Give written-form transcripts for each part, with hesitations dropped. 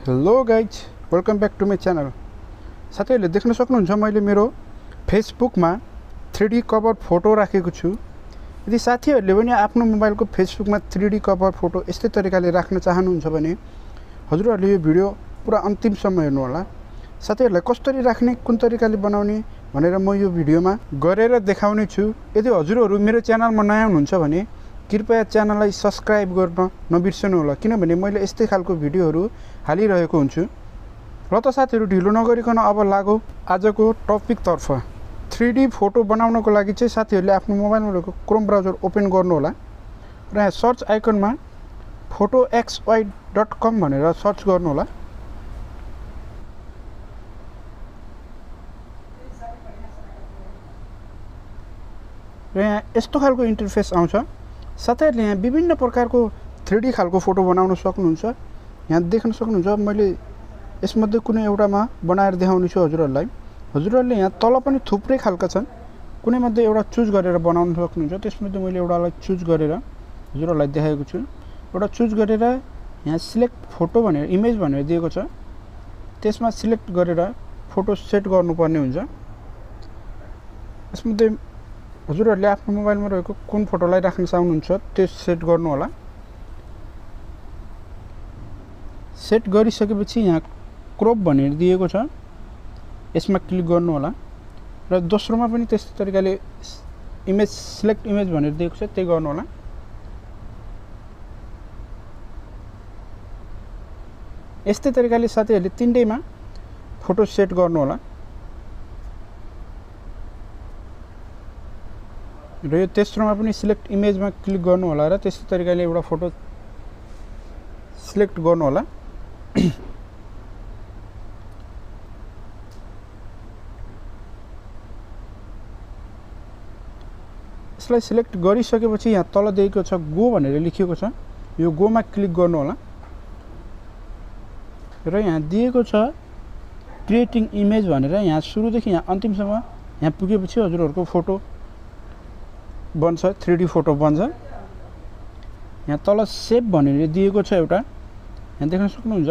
Hello guys, welcome back to my channel. साथीहरूले देख्न सक्नुहुन्छ मैले मेरो फेसबुकमा 3D कभर फोटो राखेको छु। यदि साथीहरूले पनि आफ्नो मोबाइलको फेसबुकमा 3D कभर फोटो यस्तै तरिकाले राख्न चाहनुहुन्छ भने हजुरहरूले यो भिडियो पुरा अन्तिमसम्म हेर्नु होला। साथीहरूलाई कसरी राख्ने, कुन तरिकाले बनाउने भनेर म यो भिडियोमा गरेर देखाउने छु। यदि हजुरहरू मेरो च्यानलमा नयाँ हुनुहुन्छ भने कृपया च्यानललाई सब्स्क्राइब गर्न नबिर्सनु होला, किनभने मैले यस्तै खालको भिडियोहरू हालिरहेको हुन्छु। र त साथीहरू ढिलो नगरिकन अब लागौ आजको टपिकतर्फ। 3D फोटो बनाउनको लागि चाहिँ साथीहरूले आफ्नो मोबाइलमा रहेको क्रोम ब्राउजर ओपन गर्नु होला र यहाँ सर्च आइकनमा photoxy.com भनेर सर्च गर्नु होला। र यहाँ यस्तो खालको इन्टरफेस आउँछ। साथीहरूले यहाँ विभिन्न प्रकारको 3D खालको फोटो बनाउन सक्नुहुन्छ। यहाँ देख्न सक्नुहुन्छ मैले यसमध्ये कुनै एउटामा बनाएर देखाउने छु हजुरहरूलाई। हजुरहरूले यहाँ तल पनि थुप्रै खालका छन्, कुनै मध्ये एउटा चुज गरेर बनाउन सक्नुहुन्छ। त्यसमध्ये मैले एउटालाई चुज गरेर हजुरहरूलाई देखाएको छु। एउटा चुज गरेर यहाँ सिलेक्ट फोटो भनेर इमेज भनेर दिएको छ, त्यसमा सिलेक्ट गरेर फोटो सेट गर्नुपर्ने हुन्छ। यसमध्ये हजुरहरूले आफ्नो मोबाइलमा रहेको कुन फोटोलाई राख्न चाहनुहुन्छ त्यो सेट गर्नु होला। सेट गरिसकेपछि यहाँ क्रप भनेर दिएको छ, यसमा क्लिक गर्नु होला। र दोस्रोमा पनि त्यस्तै तरिकाले इमेज सिलेक्ट इमेज भनेर दिएको छ, त्यही गर्नु होला। यस्तै तरिकाले साथीहरूले तीनटैमा फोटो सेट गर्नु होला। र यो तेस्रोमा पनि सिलेक्ट इमेजमा क्लिक गर्नु होला र त्यस्तै तरिकाले एउटा फोटो सिलेक्ट गर्नु होला। यसलाई सिलेक्ट गरिसकेपछि यहाँ तल दिएको छ गो भनेर लेखिएको छ, यो गोमा क्लिक गर्नु होला। र यहाँ दिएको छ क्रिएटिङ इमेज भनेर, यहाँ सुरुदेखि यहाँ अन्तिमसम्म यहाँ पुगेपछि हजुरहरूको फोटो बन्छ, 3D फोटो बन्छ। यहाँ तल सेभ भनेर दिएको छ एउटा, यहाँ देख्न सक्नुहुन्छ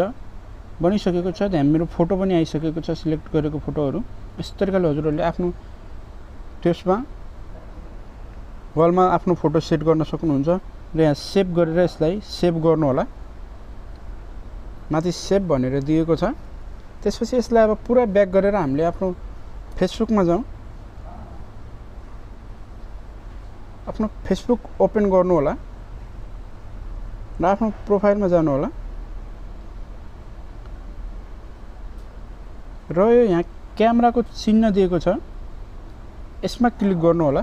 बनिसकेको छ। त्यहाँ मेरो फोटो पनि आइसकेको छ, सिलेक्ट गरेको फोटोहरू। यस्तो तरिकाले हजुरहरूले आफ्नो त्यसमा वालमा आफ्नो फोटो सेट गर्न सक्नुहुन्छ। र यहाँ सेभ गरेर यसलाई सेभ गर्नु होला, माथि सेभ भनेर दिएको छ। त्यसपछि यसलाई अब पुरा ब्याक गरेर हामीले आफ्नो फेसबुकमा जाउँ। आफ्नो फेसबुक ओपन गर्नु होला र आफ्नो प्रोफाइलमा जानु होला। र यो यहाँ क्यामेराको चिन्ह दिएको छ, यसमा क्लिक गर्नु होला।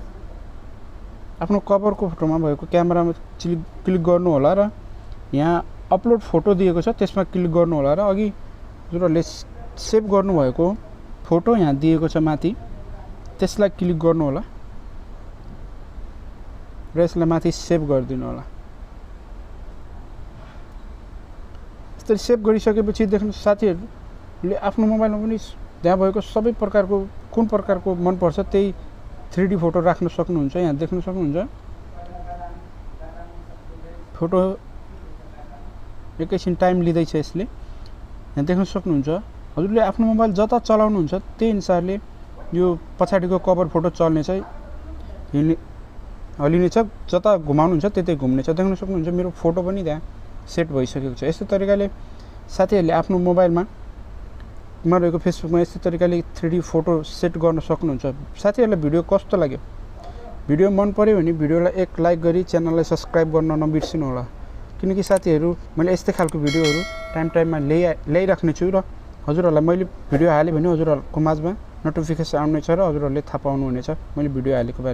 आफ्नो कभरको फोटोमा भएको क्यामेरामा क्लिक गर्नु होला र यहाँ अपलोड फोटो दिएको छ, त्यसमा क्लिक गर्नु होला। र अघि हजुरहरूले सेभ गर्नुभएको फोटो यहाँ दिएको छ माथि, त्यसलाई क्लिक गर्नु होला र यसलाई माथि सेभ गरिदिनु होला। यसरी सेभ गरिसकेपछि देख्नु साथीहरूले आफ्नो मोबाइलमा पनि त्यहाँ भएको सबै प्रकारको कुन प्रकारको मनपर्छ त्यही 3D फोटो राख्न सक्नुहुन्छ। यहाँ देख्न सक्नुहुन्छ फोटो एकैछिन टाइम लिँदैछ यसले। यहाँ देख्न सक्नुहुन्छ हजुरले आफ्नो मोबाइल जता चलाउनुहुन्छ त्यही अनुसारले यो पछाडिको कभर फोटो चल्नेछ, हलिनेछ, जता घुमाउनुहुन्छ त्यतै घुम्नेछ। देख्न सक्नुहुन्छ मेरो फोटो पनि त्यहाँ सेट भइसकेको छ। यस्तै तरिकाले साथीहरूले आफ्नो मोबाइलमा रहेको फेसबुकमा यस्तै तरिकाले 3D फोटो सेट गर्न सक्नुहुन्छ। साथीहरूलाई भिडियो कस्तो लाग्यो? भिडियो मन पर्यो भने भिडियोलाई एक लाइक गरी च्यानललाई सब्स्क्राइब गर्न नबिर्सिनु होला, किनकि साथीहरू मैले यस्तै खालको भिडियोहरू टाइममा ल्याइराख्ने छु। र हजुरहरूलाई मैले भिडियो हालेँ भने हजुरहरूको माझमा नोटिफिकेसन आउनेछ र हजुरहरूले थाहा पाउनुहुनेछ मैले भिडियो हालेको बारेमा।